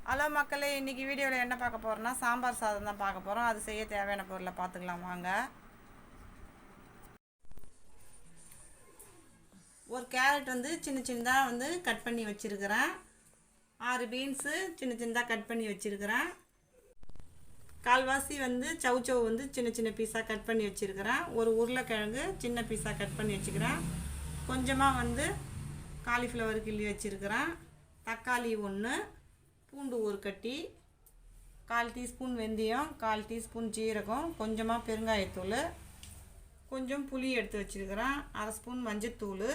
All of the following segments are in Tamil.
ஹலோ மக்களே, இன்றைக்கி வீடியோவில் என்ன பார்க்க போகிறோன்னா சாம்பார் சாதம் தான் பார்க்க போகிறோம். அது செய்ய தேவையான பொருளை பார்த்துக்கலாம் வாங்க. ஒரு கேரட் வந்து சின்ன சின்னதாக கட் பண்ணி வச்சுருக்கிறேன். 6 பீன்ஸு சின்ன சின்னதாக கட் பண்ணி வச்சுருக்கிறேன். கால்வாசி சவ் சவ் சின்ன சின்ன பீஸாக கட் பண்ணி வச்சுருக்கிறேன். ஒரு உருளைக்கிழங்கு சின்ன பீஸாக கட் பண்ணி வச்சுக்கிறேன். கொஞ்சமாக காலிஃப்ளவர் கிள்ளி வச்சுருக்கிறேன். தக்காளி 1, பூண்டு 1 கட்டி, 1/4 டீஸ்பூன் வெந்தயம், 1/4 டீஸ்பூன் ஜீரகம், கொஞ்சமாக பெருங்காயத்தூள், கொஞ்சம் புளி எடுத்து வச்சுருக்கிறேன், 1/2 ஸ்பூன் மஞ்சத்தூள்,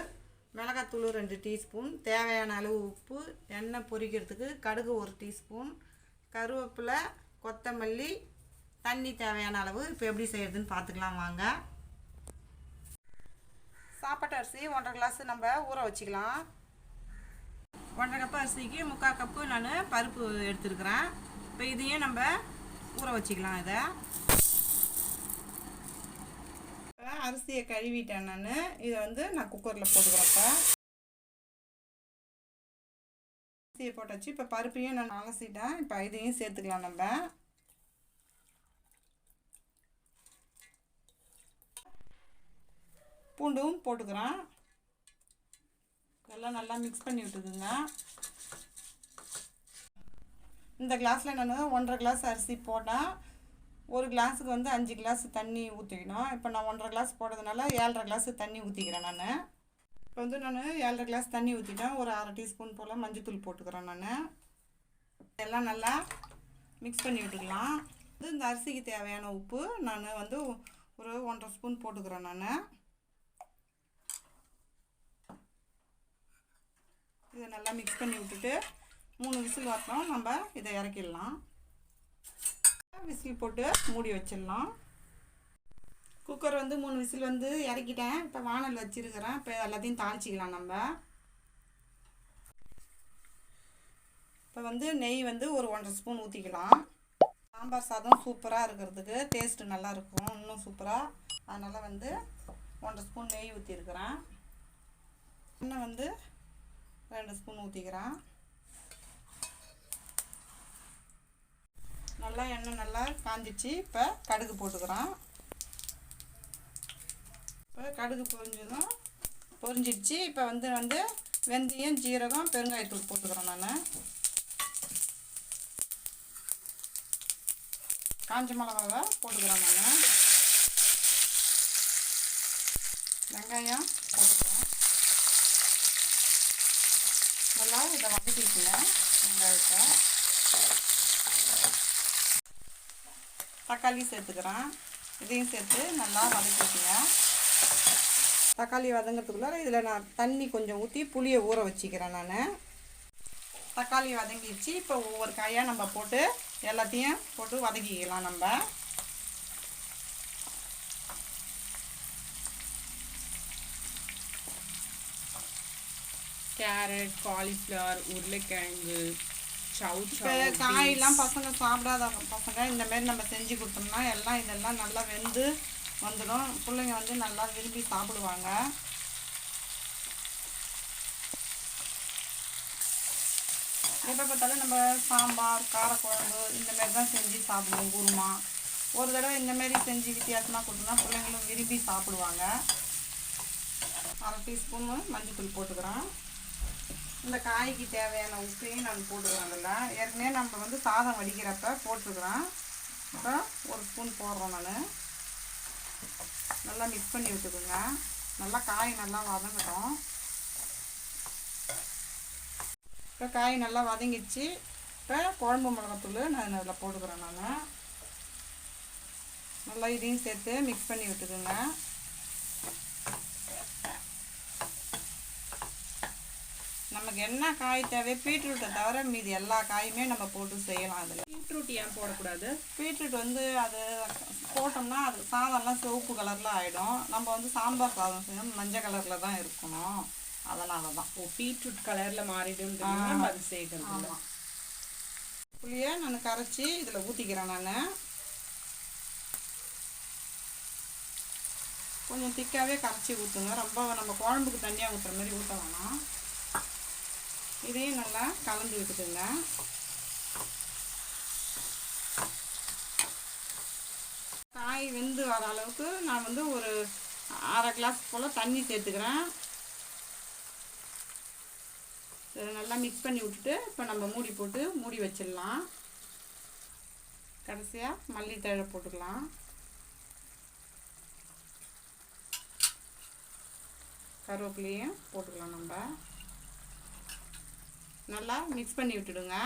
மிளகாத்தூள் 2 டீஸ்பூன், தேவையான அளவு உப்பு, எண்ணெய் பொரிக்கிறதுக்கு கடுகு 1 டீஸ்பூன், கருவேப்பிலை, கொத்தமல்லி, தண்ணி தேவையான அளவு. இப்போ எப்படி செய்கிறதுன்னு பார்த்துக்கலாம் வாங்க. சாப்பாட்டு அரிசி 1.5 கிளாஸ் நம்ம ஊற வச்சுக்கலாம். 1.5 கப்பு அரிசிக்கு 3/4 கப்பு நான் பருப்பு எடுத்துருக்கிறேன். இப்போ இதையும் நம்ம ஊற வச்சுக்கலாம். இதை அரிசியை கழுவிட்டேன் நான். இதை நான் குக்கரில் போட்டுக்கிறப்ப அரிசியை போட்டாச்சு. இப்போ பருப்பையும் நான் அலசிட்டேன். இப்போ இதையும் சேர்த்துக்கலாம். நம்ம பூண்டும் போட்டுக்கிறேன். எல்லாம் நல்லா மிக்ஸ் பண்ணி விட்டுக்குங்க. இந்த கிளாஸில் நான் 1.5 கிளாஸ் அரிசி போட்டேன். ஒரு கிளாஸுக்கு 5 கிளாஸ் தண்ணி ஊற்றிக்கணும். இப்போ நான் 1.5 கிளாஸ் போட்டதுனால 7.5 கிளாஸ் தண்ணி ஊற்றிக்கிறேன். நான் இப்போ நான் 7.5 கிளாஸ் தண்ணி ஊற்றிட்டேன். ஒரு 1/2 டீஸ்பூன் போல் மஞ்சத்தூள் போட்டுக்கிறேன். நான் எல்லாம் நல்லா மிக்ஸ் பண்ணி விட்டுக்கலாம். இந்த அரிசிக்கு தேவையான உப்பு நான் ஒரு 1.5 ஸ்பூன் போட்டுக்கிறேன். நான் இதை நல்லா மிக்ஸ் பண்ணி விட்டுட்டு 3 விசில் வரணும். நம்ம இதை இறக்கிடலாம். விசில் போட்டு மூடி வச்சிடலாம். குக்கர் 3 விசில் இறக்கிட்டேன். இப்போ வானல் வச்சுருக்கிறேன். இப்போ எல்லாத்தையும் தாளிச்சிக்கலாம். நம்ம இப்போ நெய் ஒரு 1.5 ஸ்பூன் ஊற்றிக்கலாம். சாம்பார் சாதம் சூப்பராக இருக்கிறதுக்கு டேஸ்ட்டு நல்லாயிருக்கும், இன்னும் சூப்பராக. அதனால் 1.5 ஸ்பூன் நெய் ஊற்றிருக்கிறேன். எண்ணெய் 2 ஸ்பூன் ஊற்றிக்கிறேன். நல்லா எண்ணெய் நல்லா காஞ்சிச்சு. இப்போ கடுகு போட்டுக்கிறேன். இப்போ கடுகு பொரிஞ்சிடுச்சு. இப்போ வெந்தயம், ஜீரகம், பெருங்காயத்தூள் போட்டுக்கிறேன். நான் காஞ்ச மிளகாவை போட்டுக்கிறேன். நான் வெங்காயம் போட்டுக்கிறேன். நல்லா இதை வதக்கிக்குங்க. வெங்காயத்தை, தக்காளி சேர்த்துக்கிறேன். இதையும் சேர்த்து நல்லா வதக்கிக்குங்க. தக்காளி வதங்கிறதுக்குள்ள இதில் நான் தண்ணி கொஞ்சம் ஊற்றி புளியை ஊற வச்சுக்கிறேன். நான் தக்காளி வதங்கிடுச்சு. இப்போ ஒவ்வொரு காயாக நம்ம போட்டு எல்லாத்தையும் போட்டு வதக்கிக்கலாம். நம்ம கேரட், காலிஃப்ளவர், உருளைக்கிழங்கு, சவ் சவ், காயெல்லாம் பசங்க சாப்பிடாத பசங்க இந்தமாரி நம்ம செஞ்சு கொடுத்தோம்னா இதெல்லாம் நல்லா வெந்து வந்துடும். பிள்ளைங்க நல்லா விரும்பி சாப்பிடுவாங்க. எப்போ பார்த்தாலும் நம்ம சாம்பார், காரக்குழம்பு இந்தமாரி தான் செஞ்சு சாப்பிடுவோம். குருமா ஒரு தடவை இந்தமாரி செஞ்சு வித்தியாசமாக கொடுத்தோம்னா பிள்ளைங்களும் விரும்பி சாப்பிடுவாங்க. 1/2 டீஸ்பூன் மஞ்சத்தூள் போட்டுக்கிறேன். இந்த காய்க்கு தேவையான உப்பையும் நான் போட்டுக்கிறேன். அதில் ஏற்கனவே நம்ம சாதம் வடிக்கிறப்ப போட்டுக்கிறேன். இப்போ 1 ஸ்பூன் போடுறோம். நான் நல்லா மிக்ஸ் பண்ணி விட்டுக்குங்க. நல்லா காய் நல்லா வதங்கட்டும். இப்போ காய் நல்லா வதங்கிடுச்சு. இப்போ குழம்பு மிளகாத்தூள் நான் அதில் போட்டுக்கிறேன். நான் நல்லா இதையும் சேர்த்து மிக்ஸ் பண்ணி விட்டுக்குங்க. நமக்கு என்ன காய் தேவை, பீட்ரூட்டை தவிர மீதி எல்லா காயுமே நம்ம போட்டு செய்யலாம். அதில் பீட்ரூட் ஏன் போடக்கூடாது? பீட்ரூட் அது போட்டோம்னா அது சாதம்லாம் சிவப்பு கலரில் ஆகிடும். நம்ம சாம்பார் சாதம் செய்யணும், மஞ்சள் கலரில் தான் இருக்கணும். அதனால தான் பீட்ரூட் கலரில் மாறிடும் அது சேர்க்கணும். ஆமாம். புளியை நான் கரைச்சி இதில் ஊற்றிக்கிறேன். நான் கொஞ்சம் திக்காகவே கரைச்சி ஊற்றுங்க. ரொம்ப நம்ம குழம்புக்கு தனியாக ஊற்றுற மாதிரி ஊற்ற வேணாம். இதையும் நல்லா கலந்து விட்டுக்குங்க. வர அளவுக்கு நான் வந்து ஒரு அரை கிளாஸ் போல் தண்ணி சேர்த்துக்கிறேன். இதை நல்லா மிக்ஸ் பண்ணி விட்டுட்டு இப்போ நம்ம மூடி போட்டு மூடி வச்சிடலாம். கடைசியாக மல்லித்தழை போட்டுக்கலாம். கருவேப்பிலையும் போட்டுக்கலாம். நம்ம நல்லா மிக்ஸ் பண்ணி விட்டுடுங்க.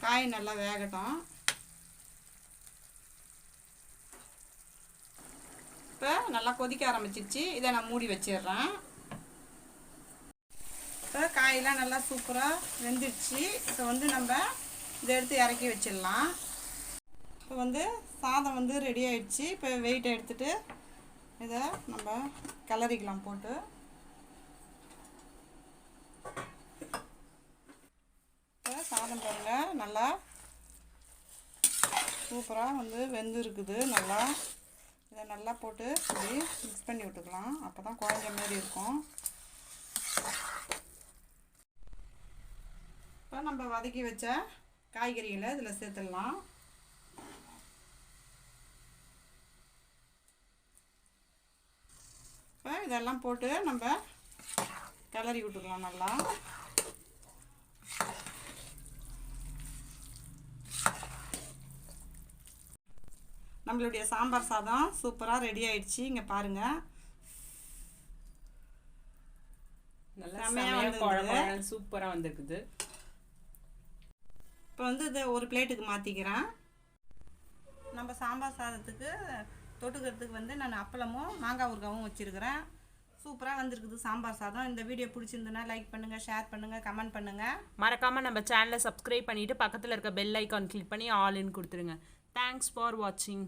காய் நல்லா வேகட்டும். இப்போ நல்லா கொதிக்க ஆரம்பிச்சிருச்சு. இதை நான் மூடி வச்சிடுறேன். இப்போ காயெல்லாம் நல்லா சூப்பராக வெந்துடுச்சு. இப்போ வந்து நம்ம இதை எடுத்து இறக்கி வச்சிடலாம். இப்போ வந்து சாதம் வந்து ரெடி ஆயிடுச்சு. இப்போ வெயிட்டை எடுத்துகிட்டு இதை நம்ம கிளறிக்கலாம் போட்டு. இப்போ சாதம் பாருங்கள் நல்லா சூப்பராக வந்து வெந்து இருக்குது. நல்லா இதை நல்லா போட்டு இப்படி மிக்ஸ் பண்ணி விட்டுக்கலாம். அப்போ தான் குழஞ்ச மாதிரி இருக்கும். இப்போ நம்ம வதக்கி வச்ச காய்கறிகளை இதில் சேர்த்துடலாம். இப்போ இதெல்லாம் போட்டு நம்ம கிளறி விட்டுக்கலாம் நல்லா. நம்மளுடைய சாம்பார் சாதம் சூப்பராக ரெடி ஆயிடுச்சு. இங்கே பாருங்கள், சூப்பராக வந்திருக்குது. இப்போ வந்து இதை ஒரு பிளேட்டுக்கு மாற்றிக்கிறேன். நம்ம சாம்பார் சாதத்துக்கு தொட்டுக்கிறதுக்கு வந்து நான் அப்பளமும் மாங்காய் ஊறுகாவும் வச்சுருக்கிறேன். சூப்பராக வந்திருக்குது சாம்பார் சாதம். இந்த வீடியோ பிடிச்சிருந்துன்னா லைக் பண்ணுங்கள், ஷேர் பண்ணுங்கள், கமெண்ட் பண்ணுங்கள். மறக்காமல் நம்ம சேனலை சப்ஸ்கிரைப் பண்ணிவிட்டு பக்கத்தில் இருக்க பெல் ஐக்கான் கிளிக் பண்ணி ஆல் இன் கொடுத்துருங்க. தேங்க்ஸ் ஃபார் வாட்சிங்.